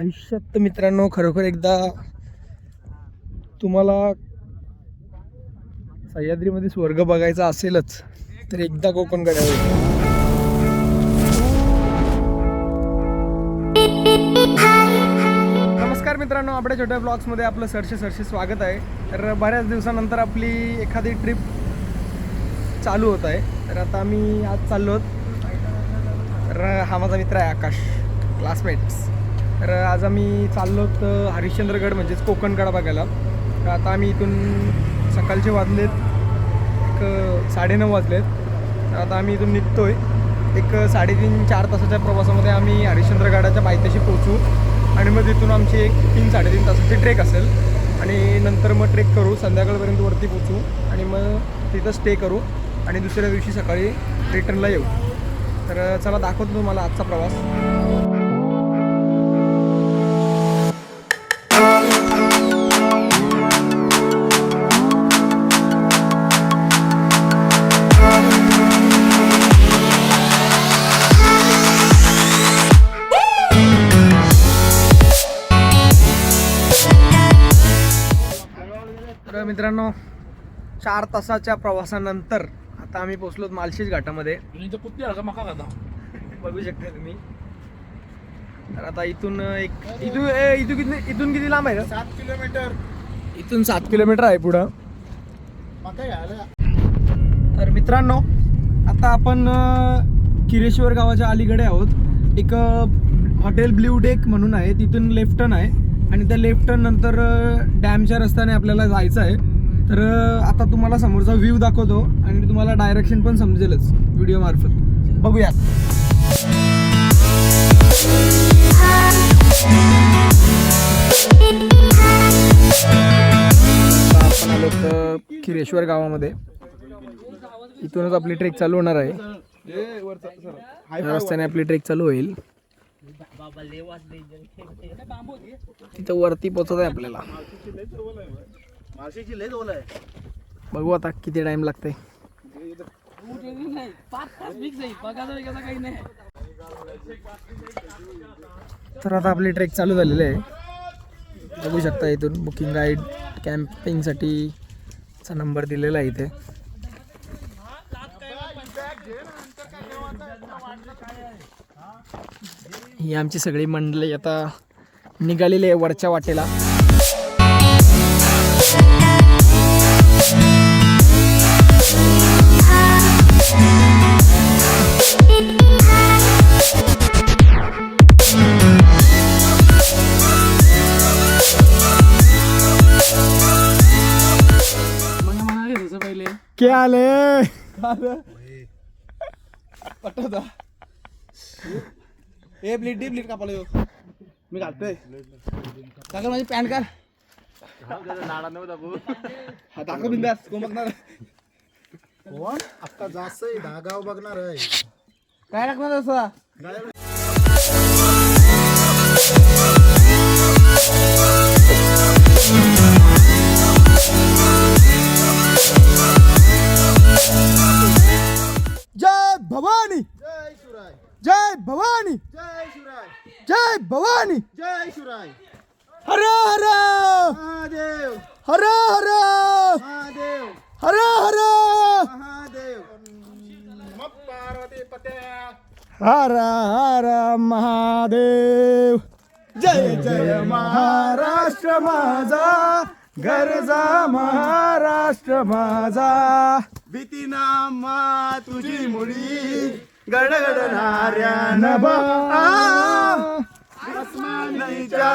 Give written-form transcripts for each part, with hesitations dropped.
आयुष्यात तर मित्रांनो खरोखर एकदा तुम्हाला सह्याद्रीमध्ये स्वर्ग बघायचा असेलच तर एकदा कोकण गडावर. नमस्कार मित्रांनो, आपल्या छोट्या ब्लॉग्समध्ये आपलं सरसे स्वागत आहे. तर बऱ्याच दिवसानंतर आपली एखादी ट्रिप चालू होत आहे. तर आता आम्ही आज चाललो आहोत. तर हा माझा मित्र आहे आकाश, क्लासमेट्स. तर आज आम्ही चाललो आहोत हरिश्चंद्रगड म्हणजेच कोकणगड बघायला. तर आता आम्ही इथून सकाळचे वाजलेत एक 9:30 वाजलेत. तर आता आम्ही इथून निघतो आहे. एक 3.5-4 तासाच्या प्रवासामध्ये आम्ही हरिश्चंद्रगडाच्या पायथ्याशी पोहोचू आणि मग तिथून आमची एक 3-3.5 तासाची ट्रेक असेल आणि नंतर मग ट्रेक करू, संध्याकाळपर्यंत वरती पोहोचू आणि मग तिथं स्टे करू आणि दुसऱ्या दिवशी सकाळी रिटर्नला येऊ. तर चला दाखवतो तुम्हाला आजचा प्रवास. तर मित्रांनो, 4 तासाच्या प्रवासानंतर आता आम्ही पोहोचलो मालशेज घाटामध्ये. बघू शकता तुम्ही. तर आता इथून इथून किती लांब आहे का? 7 किलोमीटर. इथून 7 किलोमीटर आहे पुढं. तर मित्रांनो, आता आपण किरेश्वर गावाच्या अलीकडे आहोत. एक हॉटेल ब्ल्यू डेक म्हणून आहे, तिथून लेफ्ट टर्न आहे आणि त्या लेफ्ट टर्न नंतर डॅमच्या रस्त्याने आपल्याला जायचं आहे. तर आता तुम्हाला समोरचा व्ह्यू दाखवतो आणि तुम्हाला डायरेक्शन पण समजेलच व्हिडिओ मार्फत. बघूया. आपण आलो तर किरेश्वर गावामध्ये. इथूनच आपली ट्रेक चालू होणार आहे. या रस्त्याने आपली ट्रेक चालू होईल. तिथं वरती पोहोचत आहे आपल्याला. बघू आता किती टाइम लागतंय. तर आता आपली ट्रेक चालू झालेली आहे. बघू शकता इथून बुकिंग गाईड कॅम्पिंगसाठी चा नंबर दिलेला आहे इथे. ही आमची सगळी मंडळी आता निघालेली आहे वरच्या वाटेला. क्या आले ए ब्लीड कापलं मी घालतोय. काका माझी पॅन्ट काढ. हा दाखव बिंदास. कोण बघणार? कोण आता जास्त धागाव बघणार आहे. काय टाकणार असं? जय भवानी, जय शिवराय, जय भवानी, जय शिवराय, जय भवानी, जय शिवराय. हर हर महादेव, हर हर महादेव, हर हर महादेव. मग पार्वती पत्या. हर हर महादेव. जय जय महाराष्ट्र माझा, गरजा महाराष्ट्र माझा. भीती नामा तुझी मुळी गडगडणाऱ्या नभा. आसमानीच्या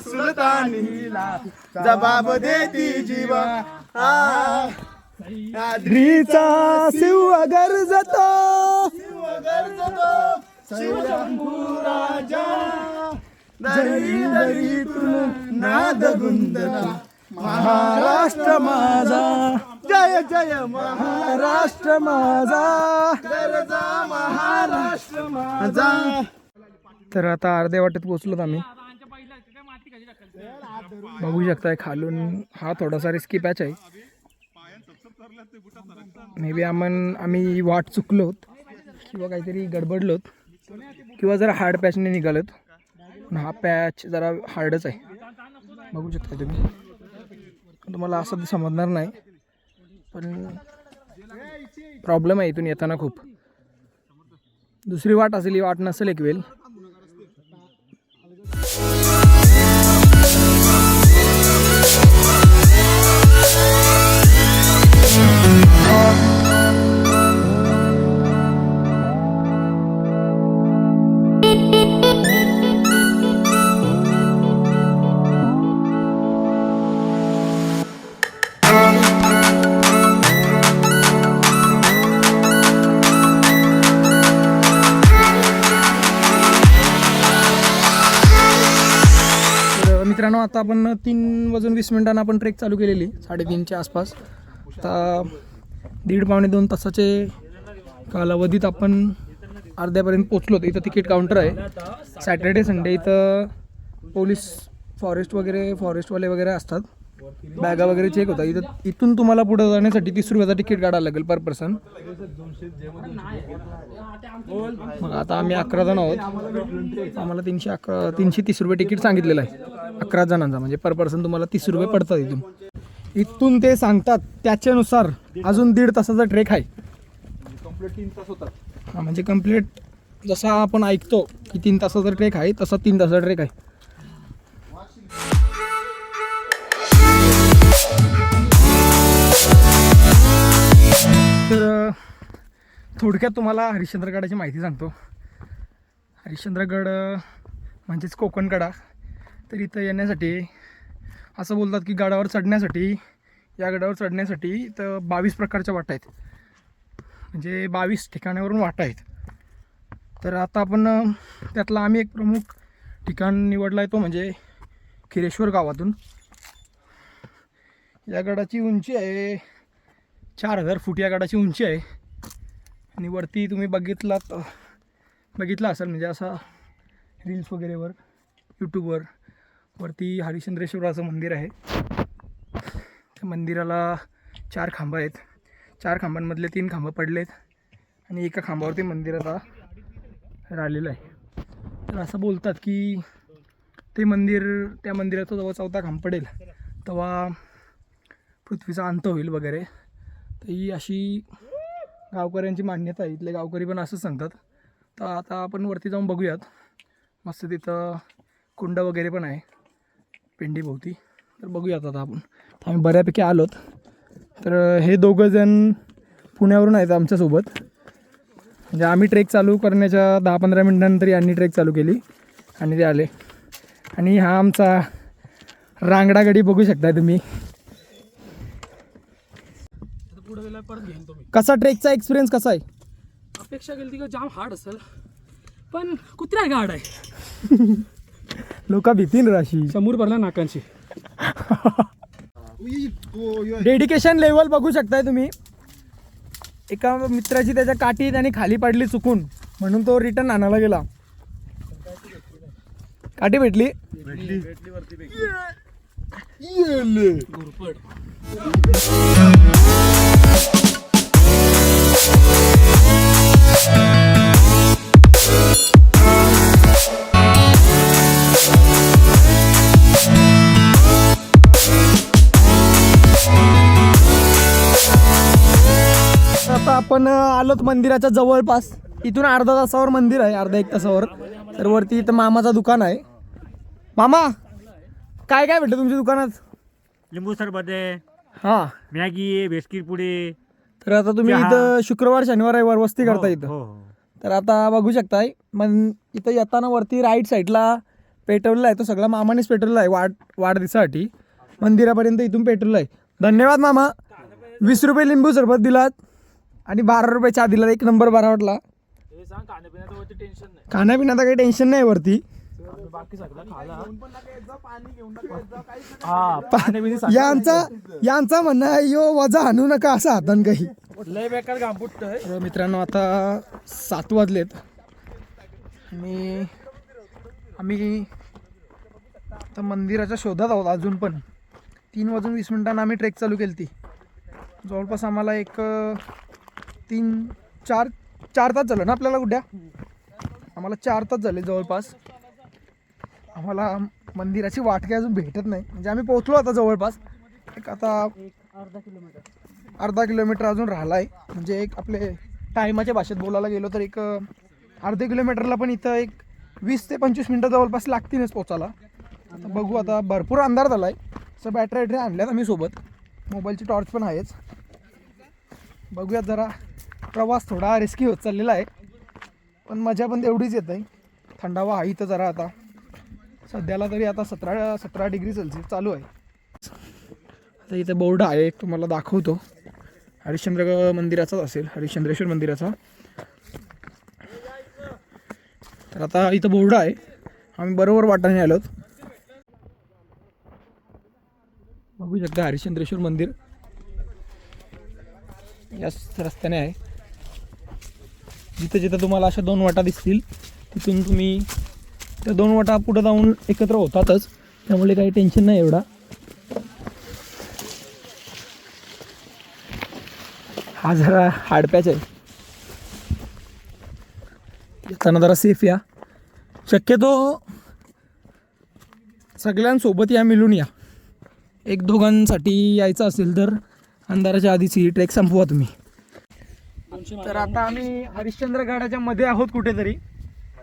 सुलतानीला जबाब देती जीवा. द्रीचा शिव गरजतो, शिवशंभू राजा. दरी दरीतून नाद गुंदला महाराष्ट्र माझा. जय जय महाराष्ट्र माझा. गरजा महाराष्ट्र माझा. तर आता अर्ध्या वाटेत पोहोचलोत आम्ही. बघू शकताय खालून हा थोडासा रिस्की पॅच आहे. मे बी आम्ही वाट चुकलोत किंवा काहीतरी गडबडलोत किंवा जरा हार्ड पॅचने निघालोत. पण हा पॅच जरा हार्डच आहे, बघू शकता तुम्ही. तुम्हाला असं तर समजणार नाही, पण प्रॉब्लेम आहे इथून येताना खूप. दुसरी वाट असेल, ही वाट नसेल एक वेळ. मित्रांनो, आता आपण 3:20 आपण ट्रेक चालू केलेली 3:30च्या आसपास. आता 1.5-2 तासाचे कालावधीत आपण अर्ध्यापर्यंत पोचलो. इथं तिकीट काउंटर आहे. सॅटर्डे संडे इथं पोलीस फॉरेस्टवाले वगैरे असतात. बॅगा वगैरे चेक होतात इथं. इथून तुम्हाला पुढे जाण्यासाठी 30 रुपयाचा तिकीट काढायला लागेल पर पर्सन. मग आता आम्ही 11 जण आहोत. आम्हाला 330 रुपये तिकीट सांगितलेलं आहे 11 जणांचा, म्हणजे पर पर्सन तुम्हाला 30 रुपये पडतात. इथून ते सांगतात त्याच्यानुसार अजून 1.5 तासाचा ट्रेक आहे. कंप्लीट 3 तास होतात. हां, म्हणजे कंप्लीट जसा आपण ऐकतो की 3 तासाचा ट्रेक आहे, तसा 3 तासाचा ट्रेक आहे. तर थोडक्यात तुम्हाला हरिश्चंद्रगडाची माहिती सांगतो. हरिश्चंद्रगड म्हणजेच कोकणकडा. तर इथं येण्यासाठी असं बोलतात की या गडावर चढण्यासाठी इथं 22 प्रकारच्या वाटा आहेत, म्हणजे 22 ठिकाणावरून वाटा आहेत. तर आता आपण त्यातला आम्ही एक प्रमुख ठिकाण निवडला आहे, तो म्हणजे खिरेश्वर गावातून. या गडाची उंची आहे 4000 फूट. या गडाची उंची आहे. आणि वरती तुम्ही बघितला असेल, म्हणजे असा रील्स वगैरेवर यूट्यूबवर वरती हरिश्चंद्रेश्वराचं मंदिर आहे. त्या मंदिराला 4 खांब आहेत. 4 खांबांमधले 3 खांब पडलेत आणि एका खांबावरती मंदिर आता राहिलेलं आहे. तर असं बोलतात की त्या मंदिराचा जेव्हा 4था खांब पडेल तेव्हा पृथ्वीचा अंत होईल वगैरे. तर ही अशी गावकऱ्यांची मान्यता आहे. इथले गावकरी पण असंच सांगतात. तर आता आपण वरती जाऊन बघूयात. मस्त तिथं कुंड वगैरे पण आहे पिंडीभोवती. तर बघूयात आता आपण. तर आम्ही बऱ्यापैकी आलोत. तर हे 2 जण पुण्यावरून आहेत आमच्यासोबत. म्हणजे आम्ही ट्रेक चालू करण्याच्या 10-15 मिनिटांनंतर यांनी ट्रेक चालू केली आणि ते आले. आणि हा आमचा रांगडा गडी बघू शकता तुम्ही. कसा ट्रेकचा एक्सपिरियन्स कसा आहे? अपेक्षा केली की जाम हार्ड असेल, पण कुत्र्या गाड आहे. लोक भीतीन राशी समोर भरला नाकांची. डेडिकेशन लेवल बघू शकताय तुम्ही. एका मित्राची त्याच्या काठी त्याने खाली पाडली चुकून, म्हणून तो रिटर्न आणायला गेला. काठी भेटली. घोरपड. आता आपण आलोत मंदिराच्या जवळपास. इथून अर्धा तासावर मंदिर आहे, अर्धा-1 तासावर. तर वरती इथं मामाचं दुकान आहे. मामा, काय काय भेटतं तुमच्या दुकानात? लिंबू सरबत आहे, हां. मॅगी आहे, बिस्किट पुडे. तर आता तुम्ही इथं शुक्रवार शनिवार रविवार वस्ती करता इथं. हो. तर आता बघू शकताय, मग इथं येताना वरती राईट साईडला पेट्रोलला आहे. तो सगळा मामानेच पेट्रोलला आहे वाढदिवसासाठी. मंदिरापर्यंत इथून पेट्रोल आहे. धन्यवाद मामा. 20 रुपये लिंबू सरबत दिलात आणि 12 रुपये चहा दिला. 1 नंबर बरा वाटला. खाण्यापिण्याचं काही टेन्शन नाही वरती. यांचा म्हणणं आहे यो वजा आणू नका असं हातान काही. लय बेकार गांबुट. मित्रांनो, आता 7 वाजलेत आणि आम्ही आता मंदिराच्या शोधात आहोत अजून पण. 3:20 आम्ही ट्रेक चालू केली ती. जवळपास आम्हाला एक 3-4 तास झालं ना आपल्याला. कुठ्या आम्हाला 4 तास झाले जवळपास. आम्हाला मंदिराची वाट काही अजून भेटत नाही. म्हणजे आम्ही पोहोचलो आता जवळपास. एक आता अर्धा किलोमीटर अजून राहिला आहे. म्हणजे एक आपले टायमाच्या भाषेत बोलायला गेलो तर एक अर्ध्या किलोमीटरला पण इथं एक 20 ते 25 मिनटं जवळपास लागतीलच पोचायला. आता बघू. आता भरपूर अंधार झाला आहे. असं बॅटरी आणल्यात आम्ही सोबत. मोबाईलची टॉर्च पण आहेच. बघूयात. जरा प्रवास थोडा रिस्की होत चाललेला आहे, पण मजा पण तेवढीच येत आहे. थंडावा आहे इथं जरा. आता सध्याला तरी आता 17 डिग्री सेल्सिअस चालू आहे. आता इथं बोर्ड आहे, एक तुम्हाला दाखवतो. हरिश्चंद्र मंदिराचाच असेल, हरिश्चंद्रेश्वर मंदिराचा. तर आता इथं बोर्ड आहे. आम्ही बरोबर वाटाने आलोत. बघू शकता हरिश्चंद्रेश्वर मंदिर याच रस्त्याने आहे. जिथं जिथं तुम्हाला अशा 2 वाटा दिसतील तिथून तुम्ही त्या 2 वाटा पुढे जाऊन एकत्र होतातच, त्यामुळे काही टेन्शन नाही एवढा. हा जरा हाडपॅच आहे, येताना जरा सेफ या. शक्यतो सगळ्यांसोबत या, मिळून या. 1-2 यायचं असेल तर अंधाराच्या आधीच ही ट्रेक संपवा तुम्ही. तर आता आम्ही हरिश्चंद्रगडाच्या मध्ये आहोत कुठेतरी.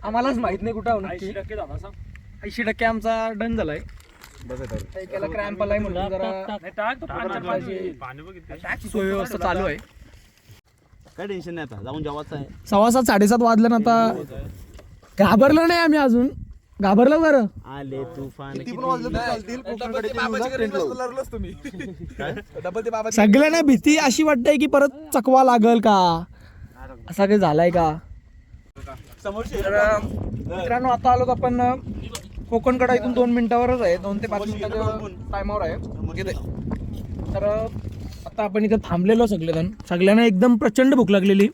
आम्हालाच माहित नाही कुठं आहोत नक्की. 80% आमचा डन झालाय. त्याला क्रॅम्प आलाय म्हणून जरा सोय व्यवस्था चालू आहे. काय टेन्शन नाही, आता जाऊन जेवायचं आहे. 6:15 7:30 वाजलं ना. आता घाबरलो नाही आम्ही अजून. घाबरलो बरं. आले तुफान सगळ्यांना भीती अशी वाटते की परत चकवा लागल का, असा काही झालाय का. तर मित्रांनो आता आलो आपण कोकणकडा. इथून 2 मिनिटावरच आहे, 2 ते 5 मिनिटाच्या टायमावर आहे. तर आता आपण इथं थांबलेलो सगळेजण. सगळ्यांना एकदम प्रचंड भूक लागलेली.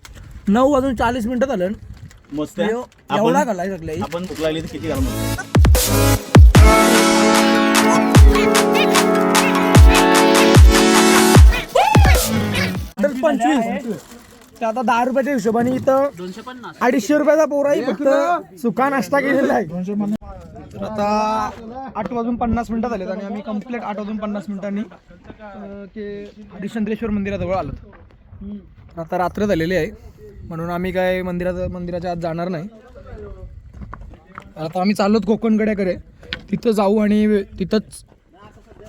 9:40 झालं. मस्त एवढा घालाय सगळे. आपण भूक लागली तर किती घालून तर 25. तर आता 10 रुपयाच्या हिशोबाने इथं 250 रुपयाचा पोराही फक्त सुका नाश्ता केलेला आहे. तर आता 8:50 झालेत आणि आम्ही कम्प्लीट 8:50 हरिश्चंद्रेश्वर मंदिराजवळ आलो. आता रात्र झालेली आहे म्हणून आम्ही काय मंदिराच्या आत जाणार नाही. आता आम्ही चाललोत कोकणकड्याकडे. तिथं जाऊ आणि तिथंच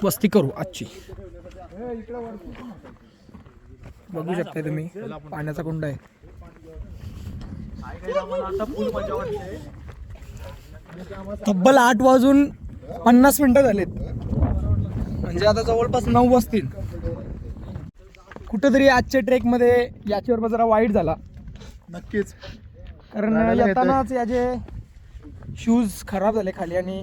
वस्ती करू आजची. बघू शकता तुम्ही पाण्याचा कुंड आहे. तब्बल 8:50 झालेत. म्हणजे आता जवळपास 9 वाजतील. कुठेतरी आजच्या ट्रेकमध्ये याच्यावर जरा वाईट झाला. नक्कीच, कारण येतानाच याचे शूज खराब झाले खाली आणि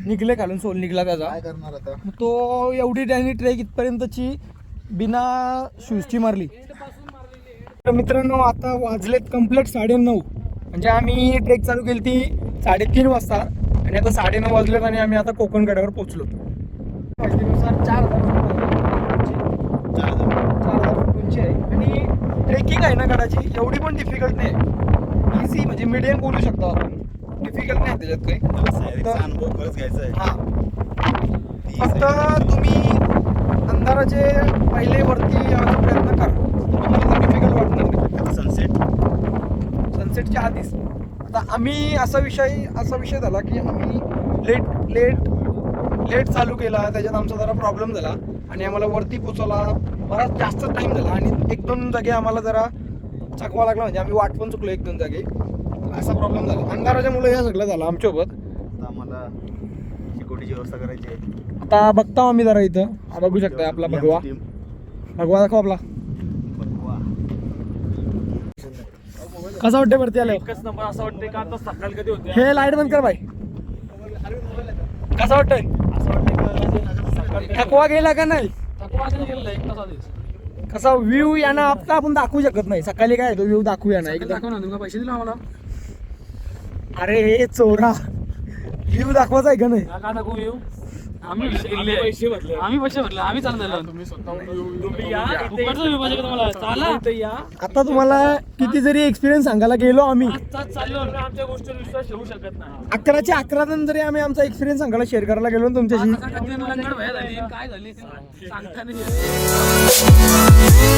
निघले खालून, सोल निघला त्याचा. काय करणार आता. तो एवढी त्यांनी ट्रेक इथपर्यंतची बिना शूजची मारली. तर मित्रांनो आता वाजलेत कम्प्लीट 9:30. म्हणजे आम्ही ट्रेक चालू केली ती 3:30 वाजता आणि आता 9:30 वाजलेत आणि आम्ही आता कोकणकड्यावर पोहोचलो. माहितीनुसार 4,000 फूट उंची आहे आणि ट्रेकिंग आहे ना गडाची एवढी पण डिफिकल्ट नाही. इझी म्हणजे मीडियम बोलू शकतो आपण. डिफिकल्ट नाही त्याच्यात काही. अनुभव खरंच घ्यायचा आहे. हां, फक्त तुम्ही अंधाराचे पहिले वरती यायचा प्रयत्न करा. तुम्हाला डिफिकल्ट वाटणार नाही. सनसेटच्या आधीच. आता आम्ही असा विषय झाला की आम्ही लेट चालू केला. त्याच्यात आमचा जरा प्रॉब्लेम झाला आणि आम्हाला वरती पोचायला बराच जास्त टाईम झाला आणि 1-2 जागे आम्हाला जरा चकवा लागला. म्हणजे आम्ही वाट पण चुकलो 1-2 जागे. असा प्रॉब्लेम झाला अंधाराच्या मुळे. हे सगळं झालं आमच्यासोबत. आता आम्हाला शिकोटीची व्यवस्था करायची आहे. आता बघता आम्ही जरा इथं. हा बघू शकता आपला भगवा दाखव आपला. कसा वाटते वरती आले. एकच नंबर असं वाटतंय का आता सकाळी कधी होते. हे लाईट बंद कर बाई. कसं वाटतंय. थकवा गेला का नाही. कसा व्ह्यू यांना आता आपण दाखवू शकत नाही. सकाळी काय तो व्ह्यू दाखवूया ना एकदा. पैसे दिले आम्हाला. अरे हे चोरा व्ह्यू दाखवायचा आहे का नाही. का दाखवू येऊ. आम्ही पैसे भरले आम्ही चालू तुम्हाला चाला आता तुम्हाला किती जरी एक्सपिरियन्स सांगायला गेलो आम्ही चाललो आमच्या गोष्टीवर विश्वास ठेवू शकत नाही 11 जण जरी आम्ही आमचा एक्सपिरियन्स सांगायला शेअर करायला गेलो ना तुमच्याशी काय झाली सांगता नाही येत.